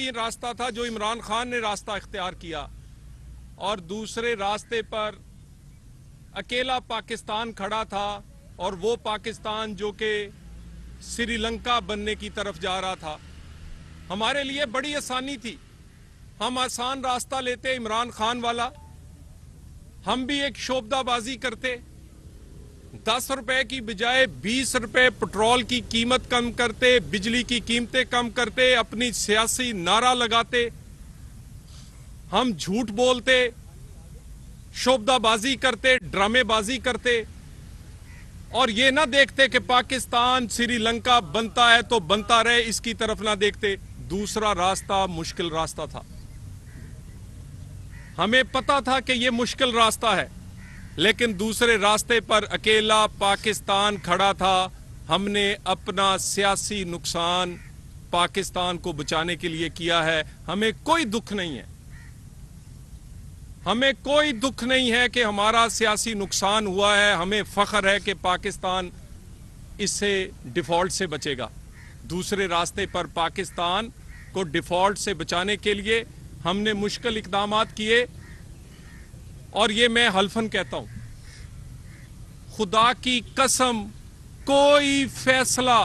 बेहतरीन रास्ता था जो इमरान खान ने रास्ता इख्तियार किया, और दूसरे रास्ते पर अकेला पाकिस्तान खड़ा था, और वो पाकिस्तान जो कि श्रीलंका बनने की तरफ जा रहा था। हमारे लिए बड़ी आसानी थी, हम आसान रास्ता लेते इमरान खान वाला। हम भी एक शोबदाबाजी करते, 10 रुपए की बजाय 20 रुपए पेट्रोल की कीमत कम करते, बिजली की कीमतें कम करते, अपनी सियासी नारा लगाते। हम झूठ बोलते, शोबदाबाजी करते, ड्रामेबाजी करते, और ये ना देखते कि पाकिस्तान श्रीलंका बनता है तो बनता रहे, इसकी तरफ ना देखते। दूसरा रास्ता मुश्किल रास्ता था, हमें पता था कि ये मुश्किल रास्ता है, लेकिन दूसरे रास्ते पर अकेला पाकिस्तान खड़ा था। हमने अपना सियासी नुकसान पाकिस्तान को बचाने के लिए किया है। हमें कोई दुख नहीं है, हमें कोई दुख नहीं है कि हमारा सियासी नुकसान हुआ है। हमें फख्र है कि पाकिस्तान इससे डिफॉल्ट से बचेगा। दूसरे रास्ते पर पाकिस्तान को डिफॉल्ट से बचाने के लिए हमने मुश्किल इकदामात किए, और ये मैं हल्फन कहता हूं, खुदा की कसम, कोई फैसला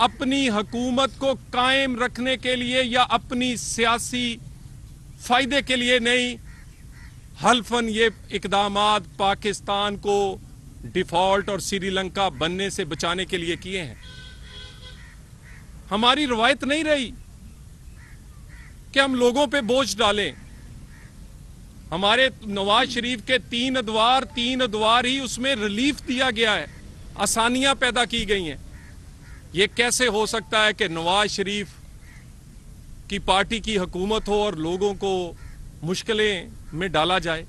अपनी हुकूमत को कायम रखने के लिए या अपनी सियासी फायदे के लिए नहीं, हल्फन ये इकदामात पाकिस्तान को डिफॉल्ट और श्रीलंका बनने से बचाने के लिए किए हैं। हमारी रवायत नहीं रही कि हम लोगों पे बोझ डालें। हमारे नवाज शरीफ के 3 अदवार ही उसमें रिलीफ दिया गया है, आसानियां पैदा की गई हैं। यह कैसे हो सकता है कि नवाज शरीफ की पार्टी की हुकूमत हो और लोगों को मुश्किलें में डाला जाए?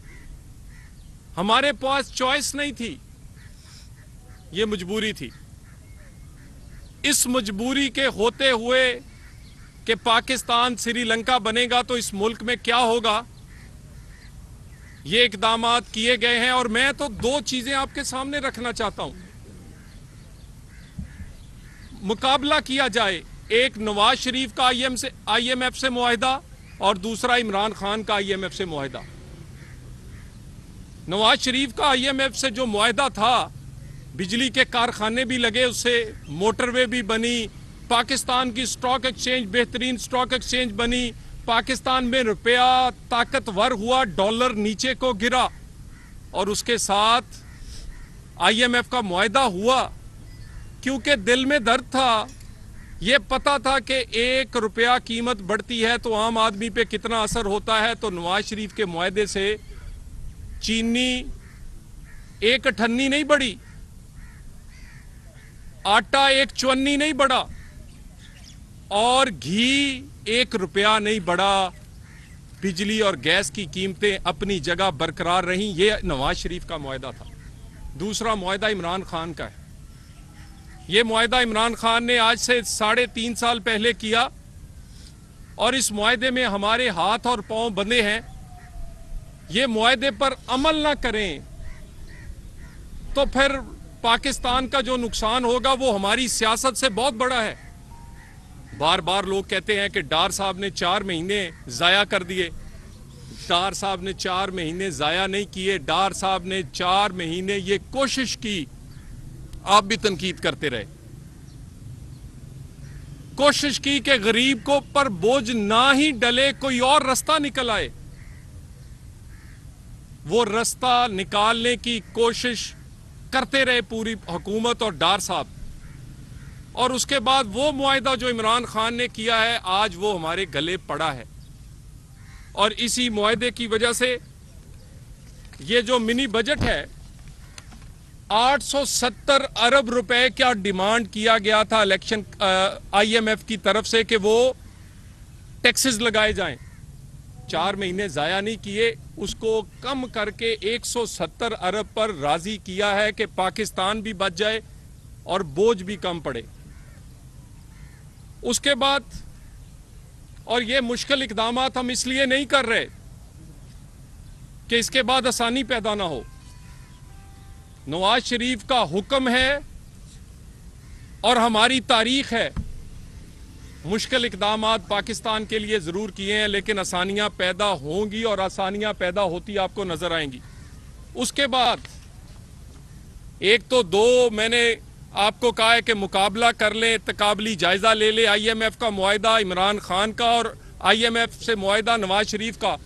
हमारे पास चॉइस नहीं थी, यह मजबूरी थी। इस मजबूरी के होते हुए कि पाकिस्तान श्रीलंका बनेगा तो इस मुल्क में क्या होगा, ये इकदामात किए गए हैं। और मैं तो 2 चीजें आपके सामने रखना चाहता हूं, मुकाबला किया जाए। एक नवाज शरीफ का IMF से मुआहिदा, और दूसरा इमरान खान का IMF से मुआहिदा। नवाज शरीफ का IMF से जो मुआहिदा था, बिजली के कारखाने भी लगे, उससे मोटरवे भी बनी, पाकिस्तान की स्टॉक एक्सचेंज बेहतरीन स्टॉक एक्सचेंज बनी, पाकिस्तान में रुपया ताकतवर हुआ, डॉलर नीचे को गिरा, और उसके साथ IMF का मुआहिदा हुआ। क्योंकि दिल में दर्द था, यह पता था कि 1 रुपया कीमत बढ़ती है तो आम आदमी पे कितना असर होता है। तो नवाज शरीफ के मुआहदे से चीनी 1 अठन्नी नहीं बढ़ी, आटा 1 चवन्नी नहीं बढ़ा, और घी 1 रुपया नहीं बढ़ा। बिजली और गैस की कीमतें अपनी जगह बरकरार रहीं। यह नवाज शरीफ का मुआहदा था। दूसरा मुआहदा इमरान खान का है। यह मुआहदा इमरान खान ने आज से 3.5 साल पहले किया, और इस मुआहदे में हमारे हाथ और पांव बंधे हैं। ये मुआहदे पर अमल ना करें तो फिर पाकिस्तान का जो नुकसान होगा वो हमारी सियासत से बहुत बड़ा है। बार बार लोग कहते हैं कि डार साहब ने 4 महीने जाया कर दिए। डार साहब ने 4 महीने जाया नहीं किए। डार साहब ने 4 महीने ये कोशिश की, आप भी तनकीद करते रहे, कोशिश की कि गरीब को पर बोझ ना ही डले, कोई और रास्ता निकल आए। वो रास्ता निकालने की कोशिश करते रहे पूरी हुकूमत और डार साहब। और उसके बाद वो मुआहिदा जो इमरान खान ने किया है, आज वो हमारे गले पड़ा है। और इसी मुआहिदे की वजह से ये जो मिनी बजट है, 870 अरब रुपए का डिमांड किया गया था इलेक्शन IMF की तरफ से कि वो टैक्सेस लगाए जाएं। 4 महीने जाया नहीं किए, उसको कम करके 170 अरब पर राजी किया है कि पाकिस्तान भी बच जाए और बोझ भी कम पड़े। उसके बाद, और ये मुश्किल इकदामात हम इसलिए नहीं कर रहे कि इसके बाद आसानी पैदा ना हो। नवाज शरीफ का हुक्म है और हमारी तारीख है मुश्किल इक़दामात पाकिस्तान के लिए ज़रूर किए हैं, लेकिन आसानियां पैदा होंगी और आसानियां पैदा होती आपको नज़र आएंगी। उसके बाद एक तो दो मैंने आपको कहा है कि मुकाबला कर लें, तकाबली जायज़ा ले ले, IMF का मुआहिदा इमरान खान का और IMF से मुआहिदा नवाज शरीफ का,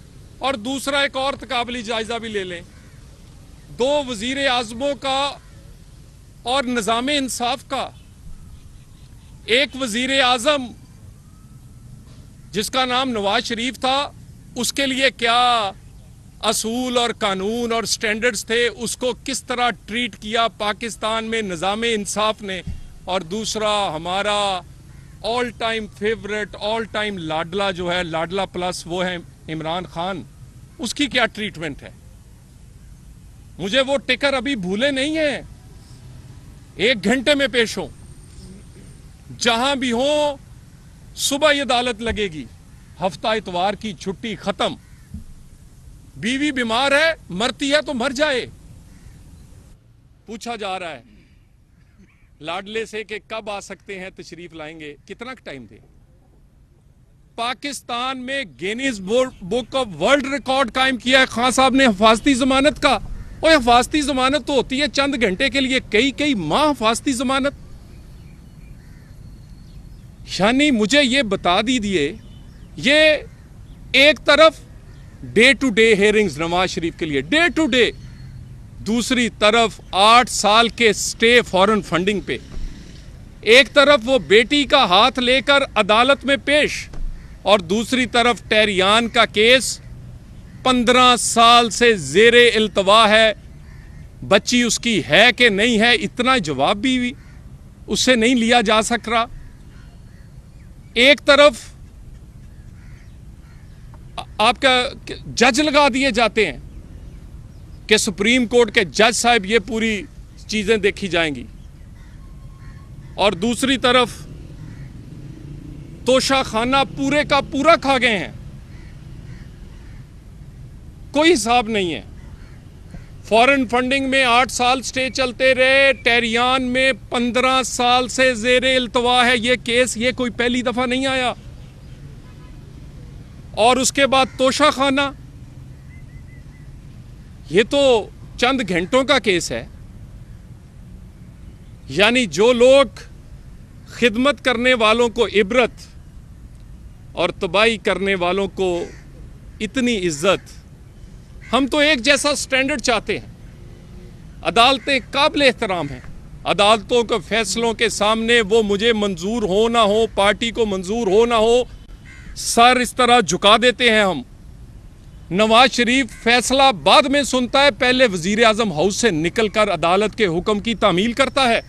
और दूसरा एक और तकाबली जायज़ा भी ले लें, दो वज़ीर आज़मों का और निज़ाम इंसाफ का। एक वज़ीर आज़म जिसका नाम नवाज शरीफ था, उसके लिए क्या असूल और कानून और स्टैंडर्ड्स थे, उसको किस तरह ट्रीट किया पाकिस्तान में निज़ाम इंसाफ ने, और दूसरा हमारा all time favourite, all time लाडला जो है, लाडला प्लस, वो है इमरान खान, उसकी क्या ट्रीटमेंट है। मुझे वो टिकर अभी भूले नहीं है। 1 घंटे में पेश हो, जहां भी हो, सुबह ही अदालत लगेगी, हफ्ता इतवार की छुट्टी खत्म। बीवी बीमार है, मरती है तो मर जाए। पूछा जा रहा है लाडले से कि कब आ सकते हैं, तशरीफ लाएंगे, कितना टाइम दे। पाकिस्तान में Guinness book of world record कायम किया है खान साहब ने हिफाजती जमानत का। और हिफाजती जमानत तो होती है चंद घंटे के लिए, कई कई माह हिफाजती जमानत। यानी मुझे ये बता दीजिए, ये एक तरफ day to day hearings Nawaz Sharif के लिए, डे टू डे, दूसरी तरफ 8 साल के स्टे फॉरेन फंडिंग पे, एक तरफ वो बेटी का हाथ लेकर अदालत में पेश, और दूसरी तरफ टेहरियान का केस 15 साल से जेरे इल्तवा है। बच्ची उसकी है कि नहीं है, इतना जवाब भी उससे नहीं लिया जा सक रहा। एक तरफ आपका जज लगा दिए जाते हैं कि सुप्रीम कोर्ट के जज साहब ये पूरी चीजें देखी जाएंगी, और दूसरी तरफ तोशा खाना पूरे का पूरा खा गए हैं, कोई हिसाब नहीं है। फॉरेन फंडिंग में 8 साल स्टे चलते रहे, टेहरियान में 15 साल से जेरे इल्तवा है ये केस, ये कोई पहली दफा नहीं आया। और उसके बाद तोशा खाना, ये तो चंद घंटों का केस है। यानी जो लोग खिदमत करने वालों को इबरत और तबाही करने वालों को इतनी इज्जत, हम तो एक जैसा स्टैंडर्ड चाहते हैं। अदालतें काबिल एहतराम हैं, अदालतों के फैसलों के सामने वो मुझे मंजूर हो ना हो, पार्टी को मंजूर हो ना हो, सर इस तरह झुका देते हैं हम। नवाज शरीफ फैसला बाद में सुनता है, पहले वजीर आजम हाउस से निकलकर अदालत के हुक्म की तामील करता है।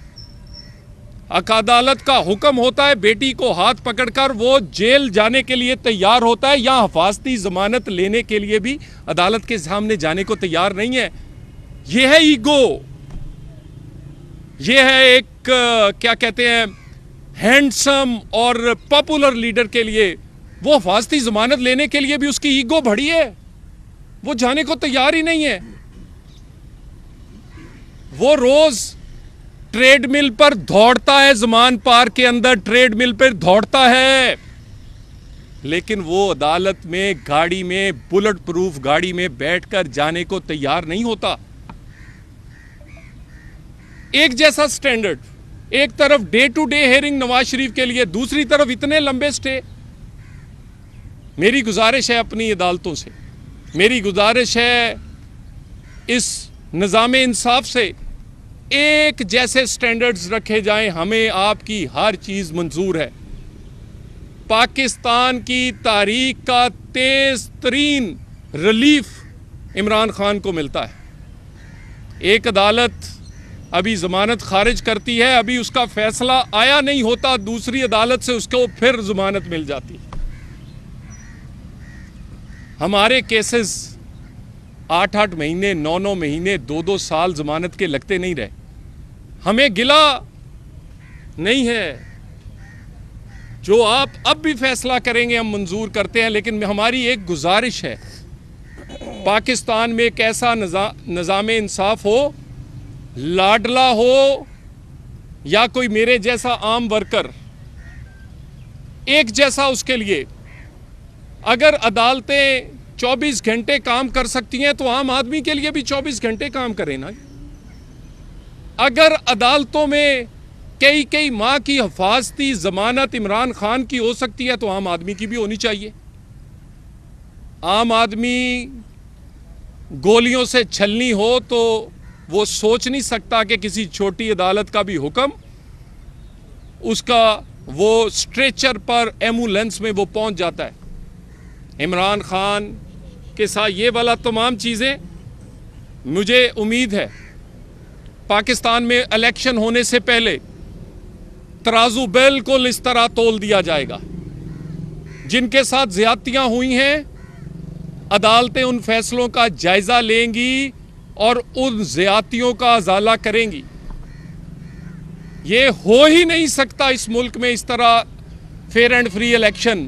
अदालत का हुक्म होता है, बेटी को हाथ पकड़कर वो जेल जाने के लिए तैयार होता है, या हिफाजती जमानत लेने के लिए भी अदालत के सामने जाने को तैयार नहीं है। यह है ईगो, यह है एक क्या कहते हैं, हैंडसम और पॉपुलर लीडर के लिए। वो हिफाजती जमानत लेने के लिए भी उसकी ईगो बढ़ी है, वो जाने को तैयार ही नहीं है। वो रोज ट्रेडमिल पर दौड़ता है, ज़मान पार्क के अंदर ट्रेडमिल पर दौड़ता है, लेकिन वो अदालत में गाड़ी में, बुलेट प्रूफ गाड़ी में बैठकर जाने को तैयार नहीं होता। एक जैसा स्टैंडर्ड, एक तरफ day to day hearing Nawaz Sharif के लिए, दूसरी तरफ इतने लंबे स्टे। मेरी गुजारिश है अपनी अदालतों से, मेरी गुजारिश है इस निज़ाम इंसाफ से, एक जैसे स्टैंडर्ड्स रखे जाएं। हमें आपकी हर चीज़ मंजूर है। पाकिस्तान की तारीख का तेज तरीन रिलीफ इमरान खान को मिलता है। एक अदालत अभी जमानत खारिज करती है, अभी उसका फैसला आया नहीं होता, दूसरी अदालत से उसको फिर जमानत मिल जाती है। हमारे केसेस 8-8 महीने, 9-9 महीने, 2-2 साल जमानत के लगते नहीं रहे। हमें गिला नहीं है, जो आप अब भी फैसला करेंगे हम मंजूर करते हैं। लेकिन हमारी एक गुजारिश है, पाकिस्तान में एक ऐसा निज़ाम इंसाफ हो, लाडला हो या कोई मेरे जैसा आम वर्कर, एक जैसा उसके लिए। अगर अदालतें 24 घंटे काम कर सकती हैं तो आम आदमी के लिए भी 24 घंटे काम करें ना। अगर अदालतों में कई कई माह की हिफाजती जमानत इमरान खान की हो सकती है तो आम आदमी की भी होनी चाहिए। आम आदमी गोलियों से छलनी हो तो वो सोच नहीं सकता कि किसी छोटी अदालत का भी हुक्म उसका वो स्ट्रेचर पर एम्बुलेंस में वो पहुंच जाता है। इमरान खान के साथ ये वाला तमाम चीज़ें, मुझे उम्मीद है पाकिस्तान में इलेक्शन होने से पहले तराजू बिल्कुल इस तरह तोल दिया जाएगा। जिनके साथ ज्यादतियां हुई हैं अदालतें उन फैसलों का जायजा लेंगी और उन ज्यादतियों का अजाला करेंगी। ये हो ही नहीं सकता इस मुल्क में इस तरह फेयर एंड फ्री इलेक्शन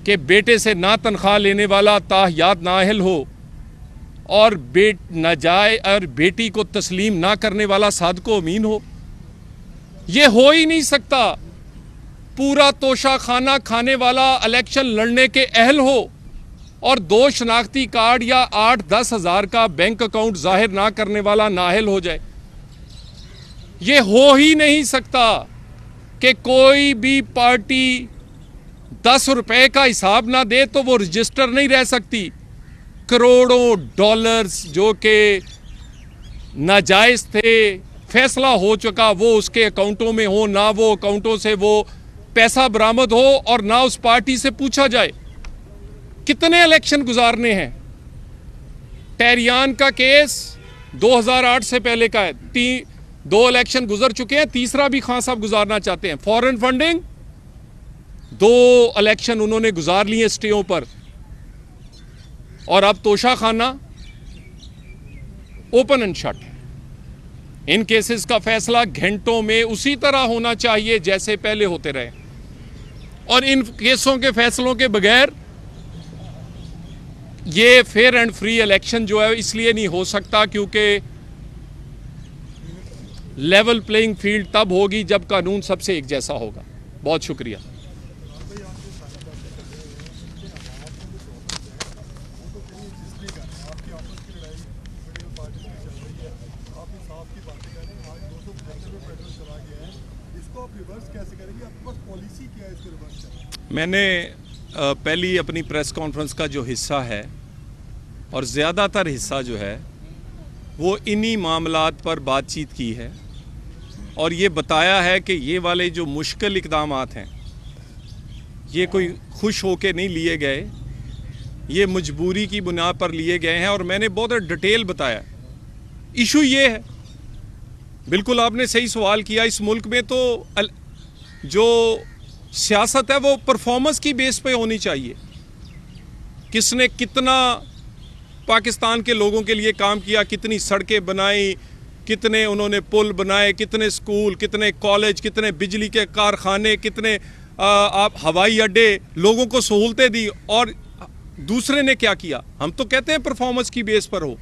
के बेटे से ना तनख्वाह लेने वाला ताहयात नाअहल हो और और बेटी को तस्लीम ना करने वाला सादको अमीन हो। ये हो ही नहीं सकता। पूरा तोशा खाना खाने वाला इलेक्शन लड़ने के अहल हो और 2 शनाख्ती कार्ड या 8-10 हज़ार का बैंक अकाउंट जाहिर ना करने वाला नाअहल हो जाए। ये हो ही नहीं सकता कि कोई भी पार्टी 10 रुपए का हिसाब ना दे तो वो रजिस्टर नहीं रह सकती। करोड़ों डॉलर्स जो कि नाजायज थे, फैसला हो चुका, वो उसके अकाउंटों में हो ना, वो अकाउंटों से वो पैसा बरामद हो और ना उस पार्टी से पूछा जाए। कितने इलेक्शन गुजारने हैं? टेरियान का केस 2008 से पहले का है, 2 इलेक्शन गुजर चुके हैं, तीसरा भी खान साहब गुजारना चाहते हैं। फॉरेन फंडिंग 2 इलेक्शन उन्होंने गुजार लिए स्टेओं पर, और अब तोशा खाना ओपन एंड शट है। इन केसेस का फैसला घंटों में उसी तरह होना चाहिए जैसे पहले होते रहे, और इन केसों के फैसलों के बगैर ये फेयर एंड फ्री इलेक्शन जो है इसलिए नहीं हो सकता क्योंकि लेवल प्लेइंग फील्ड तब होगी जब कानून सबसे एक जैसा होगा। बहुत शुक्रिया। मैंने पहली अपनी प्रेस कॉन्फ्रेंस का जो हिस्सा है और ज़्यादातर हिस्सा जो है वो इन्हीं मामलात पर बातचीत की है और ये बताया है कि ये वाले जो मुश्किल इक़दामात हैं ये कोई खुश होके नहीं लिए गए, ये मजबूरी की बुनियाद पर लिए गए हैं। और मैंने बहुत डिटेल बताया। इशू ये है, बिल्कुल आपने सही सवाल किया, इस मुल्क में तो जो सियासत है वो परफॉर्मेंस की बेस पे होनी चाहिए। किसने कितना पाकिस्तान के लोगों के लिए काम किया, कितनी सड़कें बनाई, कितने उन्होंने पुल बनाए, कितने स्कूल, कितने कॉलेज, कितने बिजली के कारखाने, कितने आप हवाई अड्डे, लोगों को सहूलतें दी, और दूसरे ने क्या किया। हम तो कहते हैं परफॉर्मेंस की बेस पर हो,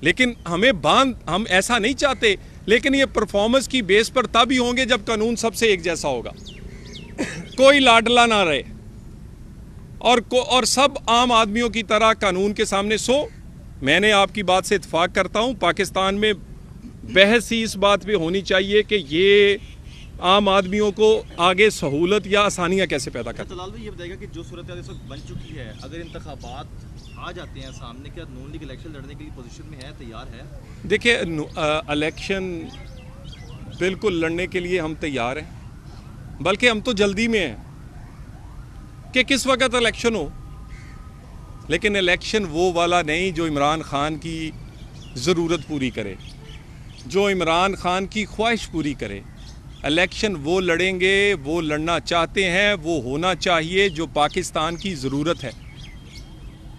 लेकिन हम ऐसा नहीं चाहते। लेकिन ये परफॉर्मेंस की बेस पर तभी होंगे जब कानून सबसे एक जैसा होगा, कोई लाडला ना रहे और सब आम आदमियों की तरह कानून के सामने। मैंने आपकी बात से इत्तेफाक करता हूं, पाकिस्तान में बहस ही इस बात पे होनी चाहिए कि ये आम आदमियों को आगे सहूलत या आसानियां कैसे पैदा करते हैं। तलाल भाई ये बताएगा कि जो सूरत इस वक्त बन चुकी है, अगर इंतखाबात आ जाते हैं सामने, क्या नून लीग इलेक्शन लड़ने के लिए पोजीशन में है, तैयार है? देखिए, इलेक्शन बिल्कुल लड़ने के लिए हम तैयार हैं, बल्कि हम तो जल्दी में हैं कि किस वक्त इलेक्शन हो। लेकिन इलेक्शन वो वाला नहीं जो इमरान खान की ज़रूरत पूरी करे, जो इमरान खान की ख्वाहिश पूरी करे। इलेक्शन वो लड़ेंगे, वो लड़ना चाहते हैं, वो होना चाहिए जो पाकिस्तान की ज़रूरत है।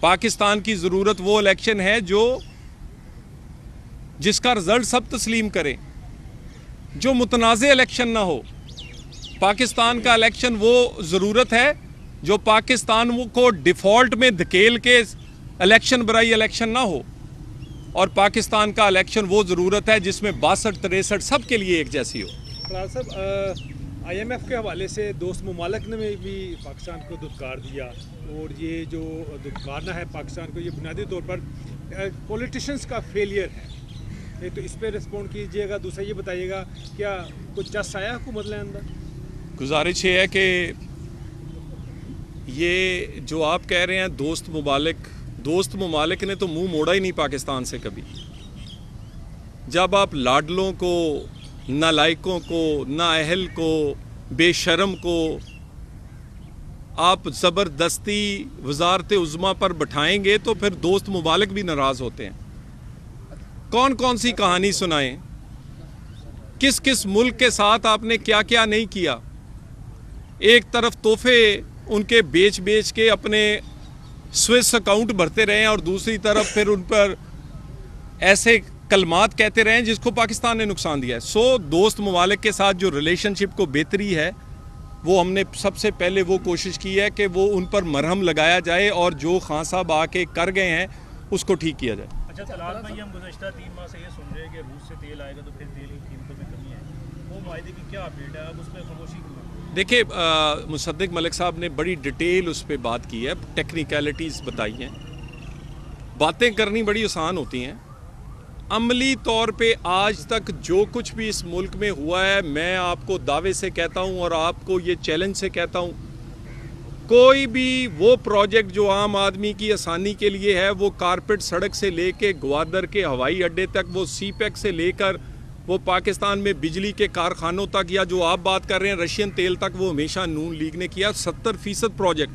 पाकिस्तान की ज़रूरत वो इलेक्शन है जिसका रिज़ल्ट सब तस्लीम करें, जो मुतनाज़े इलेक्शन ना हो। पाकिस्तान का इलेक्शन वो ज़रूरत है जो पाकिस्तान को डिफ़ॉल्ट में धकेल के इलेक्शन बराई इलेक्शन ना हो, और पाकिस्तान का इलेक्शन वो ज़रूरत है जिसमें 62-63 सब के लिए एक जैसी हो। साहब, IMF के हवाले से दोस्त ममालिक ने भी पाकिस्तान को दुत्कार दिया, और ये जो दुत्कारना है पाकिस्तान को, ये बुनियादी तौर पर पॉलिटिशियंस का फेलियर है। एक तो इस पर रिस्पॉन्ड कीजिएगा, दूसरा ये बताइएगा क्या कुछ जस आया हुकूमत के अंदर? गुजारिश ये है कि ये जो आप कह रहे हैं दोस्त ममालिक ने तो मुंह मोड़ा ही नहीं पाकिस्तान से कभी। जब आप लाडलों को, नालायकों को, नाअहल को, बेशर्म को आप ज़बरदस्ती वजारत उज़्मा पर बिठाएंगे तो फिर दोस्त ममालिक भी नाराज़ होते हैं। कौन कौन सी कहानी सुनाएं, किस किस मुल्क के साथ आपने क्या क्या नहीं किया। एक तरफ तोहफे उनके बेच बेच के अपने स्विस अकाउंट भरते रहे हैं, और दूसरी तरफ फिर उन पर ऐसे कलमात कहते रहे हैं जिसको पाकिस्तान ने नुकसान दिया है। दोस्त ममालिक के साथ जो रिलेशनशिप को बेहतरी है, वो हमने सबसे पहले वो कोशिश की है कि वो उन पर मरहम लगाया जाए, और जो खान साहब आके कर गए हैं उसको ठीक किया जाए। अच्छा तलाल भाई, हम गुज़श्ता 3 माह से ये सुन रहे हैं कि रूस से तेल आएगा तो फिर तेल की कीमतों में कमी है, वो मायदे की क्या अपडेट है? अब उस पर खामोशी क्यों? देखिए, मुसद्दिक मलिक साहब ने बड़ी डिटेल उस पर बात की है, टेक्निकलिटीज़ बताई हैं। बातें करनी बड़ी आसान होती हैं, अमली तौर पे आज तक जो कुछ भी इस मुल्क में हुआ है, मैं आपको दावे से कहता हूं और आपको ये चैलेंज से कहता हूं, कोई भी वो प्रोजेक्ट जो आम आदमी की आसानी के लिए है, वो कारपेट सड़क से लेके ग्वादर के हवाई अड्डे तक, वो सीपैक से लेकर वो पाकिस्तान में बिजली के कारखानों तक, या जो आप बात कर रहे हैं रशियन तेल तक, वो हमेशा नून लीग ने किया। 70% प्रोजेक्ट,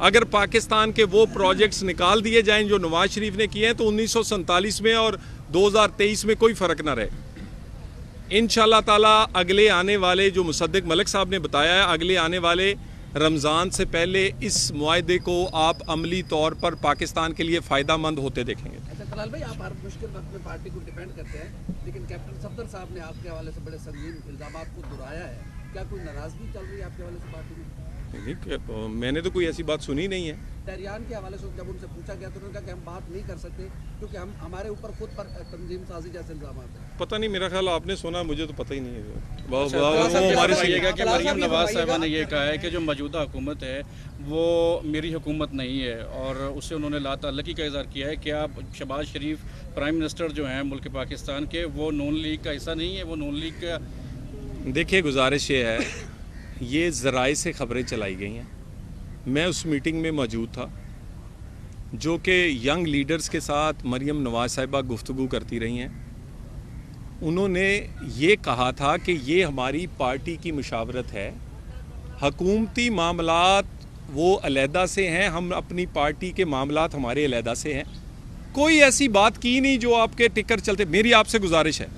अगर पाकिस्तान के वो प्रोजेक्ट्स निकाल दिए जाएं जो नवाज शरीफ ने किए हैं, तो 1947 में और 2023 में कोई फ़र्क ना रहे। इंशाल्लाह ताला अगले आने वाले, जो मुसद्दिक मलिक साहब ने बताया है, अगले आने वाले रमज़ान से पहले इस मुआहदे को आप अमली तौर पर पाकिस्तान के लिए फ़ायदा मंद होते देखेंगे। अच्छा तलाल भाई, आप हर मुश्किल वक्त में पार्टी को डिफेंड करते हैं, लेकिन कैप्टन सफदर साहब ने आपके हवाले से बड़े संगीन इल्ज़ामात को दोहराया है। क्या कोई नाराज़गी चल रही है आपके हवाले से पार्टी में? नहीं, मैंने तो कोई ऐसी बात सुनी नहीं है। तहरियान के हवाले से जब उनसे पूछा गया तो उन्होंने कहा कि हम बात नहीं कर सकते क्योंकि हमारे ऊपर खुद पर तंजीम साजी जैसे इल्ज़ाम हैं। पता नहीं, मेरा ख्याल आपने सुना, मुझे तो पता ही नहीं है। वो हमारे कहिएगा कि मरियम नवाज साहिबा ने ये कहा है कि जो मौजूदा हुकूमत है वो मेरी हुकूमत नहीं है, और उससे उन्होंने ला ताल्लुकी का इज़हार किया है कि आप शहबाज शरीफ प्राइम मिनिस्टर जो हैं मुल्क पाकिस्तान के, वो नून लीग का हिस्सा नहीं है, वो नून लीग का। देखिए, गुजारिश ये है, ये ज़राए से ख़बरें चलाई गई हैं। मैं उस मीटिंग में मौजूद था जो कि यंग लीडर्स के साथ मरियम नवाज साहिबा गुफ्तगू करती रही हैं। उन्होंने ये कहा था कि ये हमारी पार्टी की मुशावरत है, हकूमती मामलात वो अलहदा से हैं, हम अपनी पार्टी के मामलात हमारे अलहदा से हैं। कोई ऐसी बात की नहीं जो आपके टिकर चलते। मेरी आपसे गुजारिश है,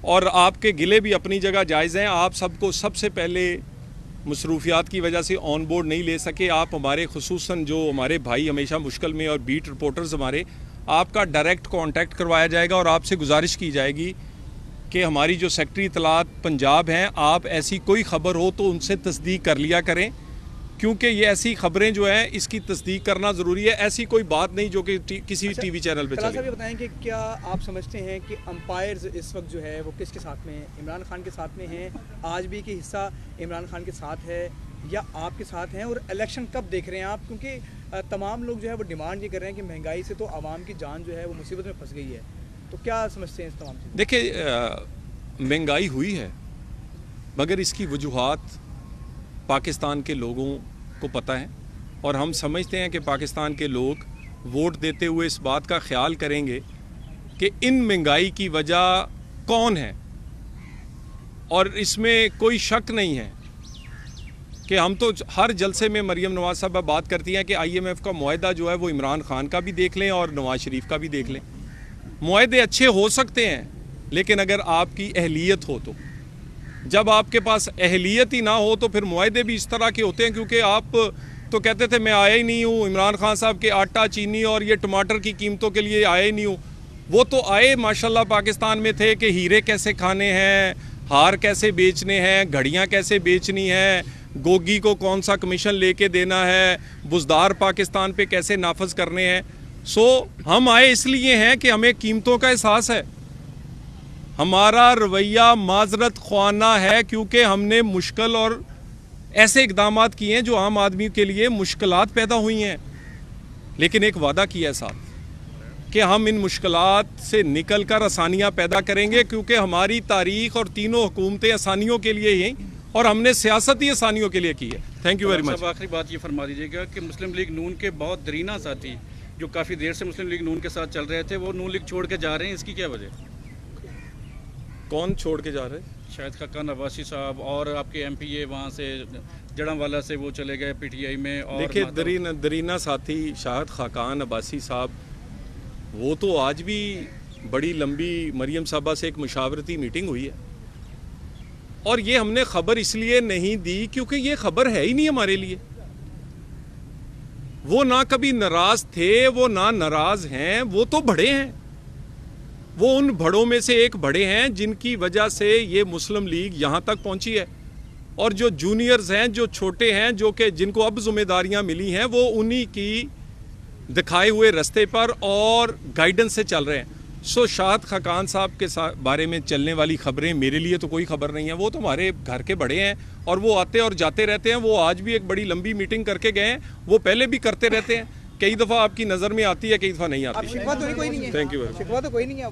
और आपके गिले भी अपनी जगह जायज़ हैं, आप सबको सबसे पहले मसरूफियात की वजह से ऑन बोर्ड नहीं ले सके। आप हमारे खुसूसन जो हमारे भाई हमेशा मुश्किल में, और बीट रिपोर्टर्स हमारे, आपका डायरेक्ट कांटेक्ट करवाया जाएगा, और आपसे गुजारिश की जाएगी कि हमारी जो सेक्रेटरी इतलात पंजाब हैं, आप ऐसी कोई ख़बर हो तो उनसे तस्दीक कर लिया करें, क्योंकि ये ऐसी खबरें जो हैं इसकी तस्दीक करना ज़रूरी है। ऐसी कोई बात नहीं जो कि किसी टीवी चैनल पे चले। ये बताएं कि क्या आप समझते हैं कि अंपायर्स इस वक्त जो है वो किसके साथ में हैं? इमरान खान के साथ में हैं, आज भी की हिस्सा इमरान खान के साथ है, या आपके साथ हैं? और इलेक्शन कब देख रहे हैं आप? क्योंकि तमाम लोग जो है वो डिमांड ये कर रहे हैं कि महंगाई से तो आवाम की जान जो है वो मुसीबत में फंस गई है, तो क्या समझते हैं इस तमाम चीज़? देखिए, महंगाई हुई है, मगर इसकी वजूहात पाकिस्तान के लोगों को पता है, और हम समझते हैं कि पाकिस्तान के लोग वोट देते हुए इस बात का ख्याल करेंगे कि इन महंगाई की वजह कौन है। और इसमें कोई शक नहीं है कि हम तो हर जलसे में मरियम नवाज साहबा बात करती हैं कि IMF का मुआहदा जो है वो इमरान खान का भी देख लें और नवाज शरीफ का भी देख लें। मुआहदे अच्छे हो सकते हैं, लेकिन अगर आपकी अहलियत हो तो। जब आपके पास अहलियत ही ना हो तो फिर मुआहदे भी इस तरह के होते हैं। क्योंकि आप तो कहते थे मैं आया ही नहीं हूँ, इमरान खान साहब के आटा, चीनी और ये टमाटर की कीमतों के लिए आया ही नहीं हूँ। वो तो आए माशाल्लाह पाकिस्तान में थे कि हीरे कैसे खाने हैं, हार कैसे बेचने हैं, घड़ियाँ कैसे बेचनी हैं, गोगी को कौन सा कमीशन लेके देना है, बुजदार पाकिस्तान पे कैसे नाफज करने हैं। हम आए इसलिए हैं कि हमें कीमतों का एहसास है, हमारा रवैया माजरत ख्वाना है, क्योंकि हमने मुश्किल और ऐसे इकदामात किए हैं जो आम आदमी के लिए मुश्किलात पैदा हुई हैं, लेकिन एक वादा किया है साथ कि हम इन मुश्किलात से निकल कर आसानियाँ पैदा करेंगे, क्योंकि हमारी तारीख और तीनों हुकूमतें आसानियों के लिए ही और हमने सियासत ही आसानियों के लिए की है। Thank you very much. आखिरी बात ये फरमा दीजिएगा कि मुस्लिम लीग नून के बहुत दरीना साथी जो काफ़ी देर से मुस्लिम लीग नून के साथ चल रहे थे, वो नून लीग छोड़ के जा रहे हैं, इसकी क्या वजह? कौन छोड़ के जा रहे हैं? शायद खाकान अब्बासी साहब और आपके MPA वहाँ से जड़ांवाला से वो चले गए PTI में। और देखिए दरीना साथी शाहिद खाकान अब्बासी साहब, वो तो आज भी बड़ी लंबी मरियम साहबा से एक मुशावरती मीटिंग हुई है, और ये हमने खबर इसलिए नहीं दी क्योंकि ये खबर है ही नहीं हमारे लिए। वो ना कभी नाराज थे, वो ना नाराज हैं, वो तो बड़े हैं, वो उन बड़ों में से एक बड़े हैं जिनकी वजह से ये मुस्लिम लीग यहाँ तक पहुँची है। और जो जूनियर्स हैं, जो छोटे हैं, जो कि जिनको अब जिम्मेदारियाँ मिली हैं, वो उन्हीं की दिखाए हुए रास्ते पर और गाइडेंस से चल रहे हैं। सो शाहिद खाकान साहब के बारे में चलने वाली खबरें मेरे लिए तो कोई खबर नहीं है। वो तो हमारे घर के बड़े हैं और वो आते और जाते रहते हैं। वो आज भी एक बड़ी लंबी मीटिंग करके गए हैं, वो पहले भी करते रहते हैं। कई दफ़ा आपकी नज़र में आती है, कई दफ़ा नहीं आती। शिकवा तो कोई नहीं है। Thank you. शिकवा तो कोई नहीं है।